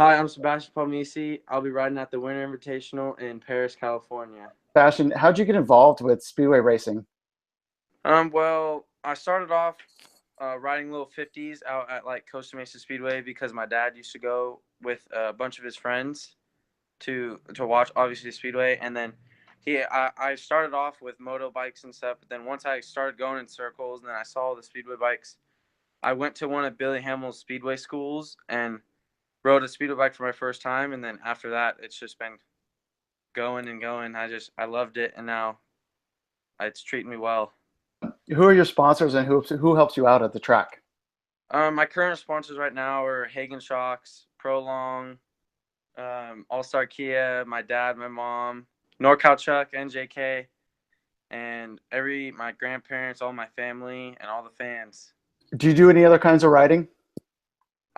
Hi, I'm Sebastian Palmese. I'll be riding at the Winter Invitational in Paris, California. Sebastian, how'd you get involved with Speedway racing? Well, I started off riding little 50s out at like Costa Mesa Speedway because my dad used to go with a bunch of his friends to watch obviously Speedway, and then I started off with moto bikes and stuff. But then once I started going in circles, and then I saw the Speedway bikes, I went to one of Billy Hamill's Speedway schools and rode a Speedway bike for my first time, and then after that, it's just been going and going. I loved it, and now it's treating me well. Who are your sponsors and who helps you out at the track? My current sponsors right now are Hagen Shocks, Prolong, All Star Kia, my dad, my mom, NorCal Chuck, NJK, and my grandparents, all my family, and all the fans. Do you do any other kinds of riding?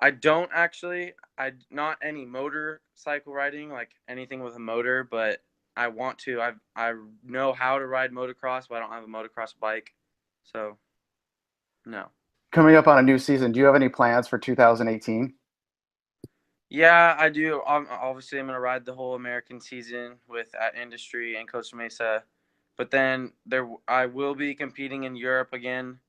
I don't actually. I not any motorcycle riding, like anything with a motor, but I want to. I know how to ride motocross, but I don't have a motocross bike, so no. Coming up on a new season, do you have any plans for 2018? Yeah, I do. Obviously, I'm gonna ride the whole American season with at Industry and Costa Mesa, but then I will be competing in Europe again.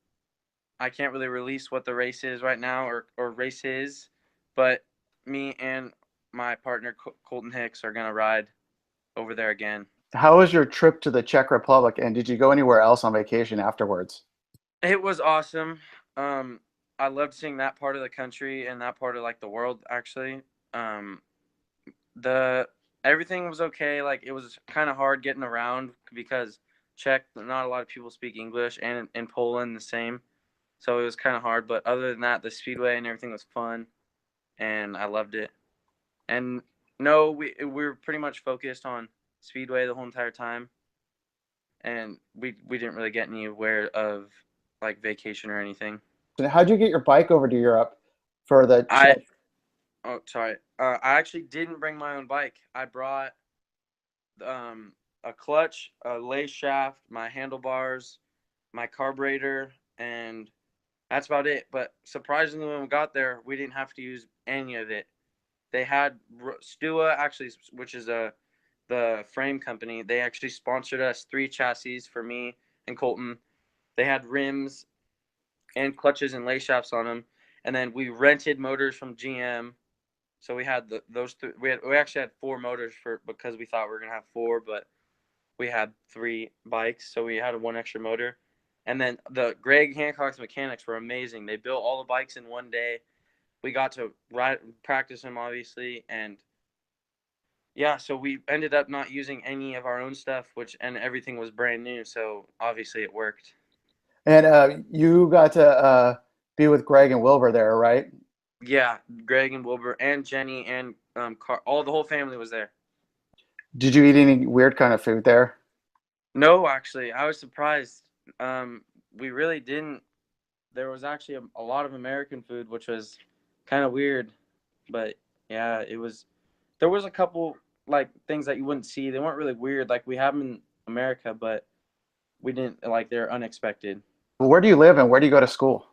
I can't really release what the race is right now or race is, but me and my partner Colton Hicks are gonna ride over there again. How was your trip to the Czech Republic, and did you go anywhere else on vacation afterwards? It was awesome. Um, I loved seeing that part of the country and that part of like the world actually. Um, the Everything was okay. Like it was kind of hard getting around because Czech, not a lot of people speak English, and in Poland the same. So it was kind of hard. But other than that, the speedway and everything was fun, and I loved it. And no, we were pretty much focused on speedway the whole entire time, and we didn't really get anywhere of like vacation or anything. And how'd you get your bike over to Europe for the I Czech? Oh, sorry. I actually didn't bring my own bike. I brought a clutch, a lace shaft, my handlebars, my carburetor, and that's about it. But surprisingly, when we got there, we didn't have to use any of it. They had Stua actually, which is the frame company. They actually sponsored us 3 chassis for me and Colton. They had rims and clutches and lace shafts on them, and then we rented motors from GM. So we had those three. We actually had 4 motors for because we thought we were gonna have 4, but we had 3 bikes, so we had one extra motor. And then the Greg Hancock's mechanics were amazing. They built all the bikes in one day. We got to ride practice them obviously, and yeah, so we ended up not using any of our own stuff, and everything was brand new. So obviously it worked. And you got to be with Greg and Wilbur there, right? Yeah, Greg and Wilbur and Jenny and all the whole family was there. Did you eat any weird kind of food there? No, actually, I was surprised. We really didn't. There was actually a lot of American food, which was kind of weird. But yeah, it was. There was a couple like things that you wouldn't see. They weren't really weird, like we have them in America, but we didn't like they're unexpected. Where do you live and where do you go to school?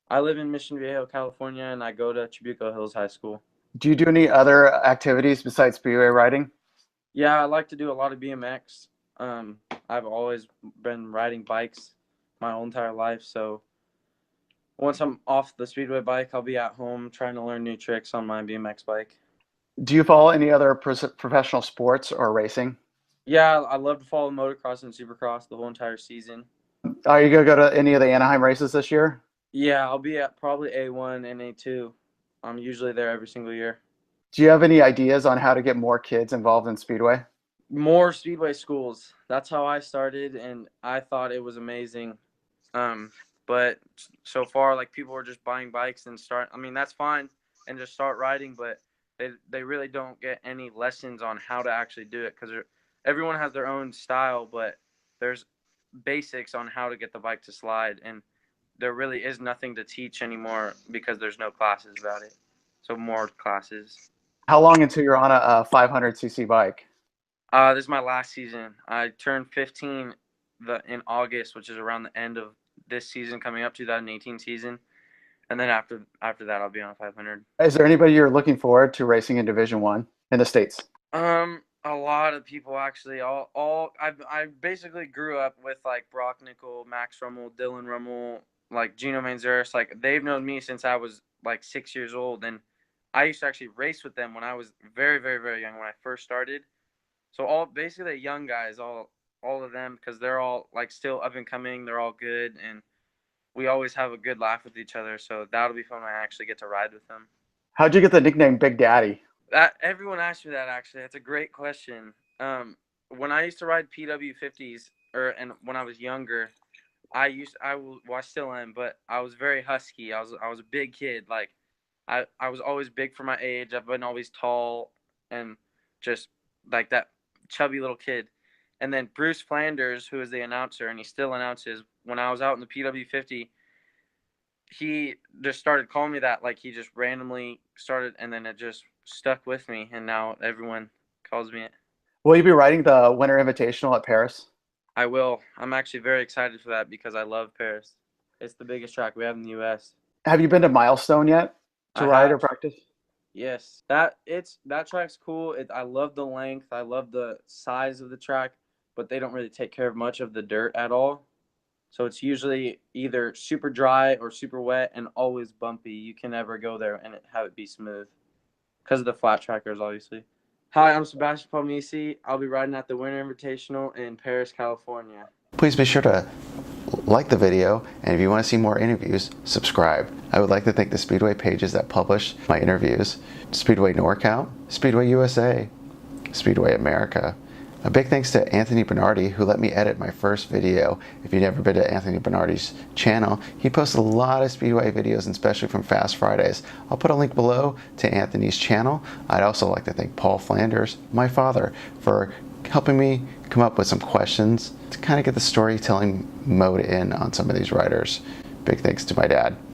I live in Mission Viejo, California, and I go to Chibuco Hills High School. Do you do any other activities besides speedway riding? Yeah, I like to do a lot of BMX. I've always been riding bikes my whole entire life, so once I'm off the speedway bike, I'll be at home trying to learn new tricks on my BMX bike. Do you follow any other professional sports or racing? Yeah, I love to follow motocross and supercross the whole entire season. Are you gonna go to any of the Anaheim races this year? Yeah, I'll be at probably A1 and A2. I'm usually there every single year. Do you have any ideas on how to get more kids involved in speedway? More speedway schools. That's how I started, and I thought it was amazing. Um, but so far, like people are just buying bikes and start. I mean, that's fine, and just start riding, but they really don't get any lessons on how to actually do it because everyone has their own style, but there's basics on how to get the bike to slide, and there really is nothing to teach anymore because there's no classes about it. So more classes. How long until you're on a 500cc bike? This is my last season. I turned 15 in August, which is around the end of this season coming up, 2018 season. and then after that, I'll be on 500. Is there anybody you're looking forward to racing in Division One in the States? A lot of people actually. I basically grew up with like Brock Nickel, Max Rummel, Dylan Rummel, like Gino Manzuris. Like they've known me since I was like 6 years old, and I used to actually race with them when I was very, very, very young when I first started. So all basically the young guys, all of them, because they're all like still up and coming. They're all good, and we always have a good laugh with each other. So that'll be fun when I actually get to ride with them. How'd you get the nickname Big Daddy? That everyone asks me that actually. That's a great question. When I used to ride PW50s, and when I was younger, I still am, but I was very husky. I was a big kid. Like I was always big for my age. I've been always tall and just like that chubby little kid. And then Bruce Flanders, who is the announcer, and he still announces, when I was out in the PW50, he just started calling me that. Like he just randomly started, and then it just stuck with me, and now everyone calls me it. Will you be riding the Winter Invitational at Paris? I will. I'm actually very excited for that because I love Paris. It's the biggest track we have in the U.S. Have you been to Milestone yet to I ride or have. practice? Yes, that track's cool. I love the length. I love the size of the track, but they don't really take care of much of the dirt at all. So it's usually either super dry or super wet and always bumpy. You can never go there and have it be smooth because of the flat trackers, obviously. Hi, I'm Sebastian Palmese. I'll be riding at the Winter Invitational in Paris, California. Please be sure to like the video, and if you want to see more interviews, subscribe. I would like to thank the Speedway pages that publish my interviews: Speedway NorCal, Speedway USA, Speedway America. A big thanks to Anthony Bernardi, who let me edit my first video. If you've never been to Anthony Bernardi's channel, he posts a lot of Speedway videos, and especially from Fast Fridays. I'll put a link below to Anthony's channel. I'd also like to thank Paul Flanders, my father, for helping me come up with some questions to kind of get the storytelling mode in on some of these riders. Big thanks to my dad.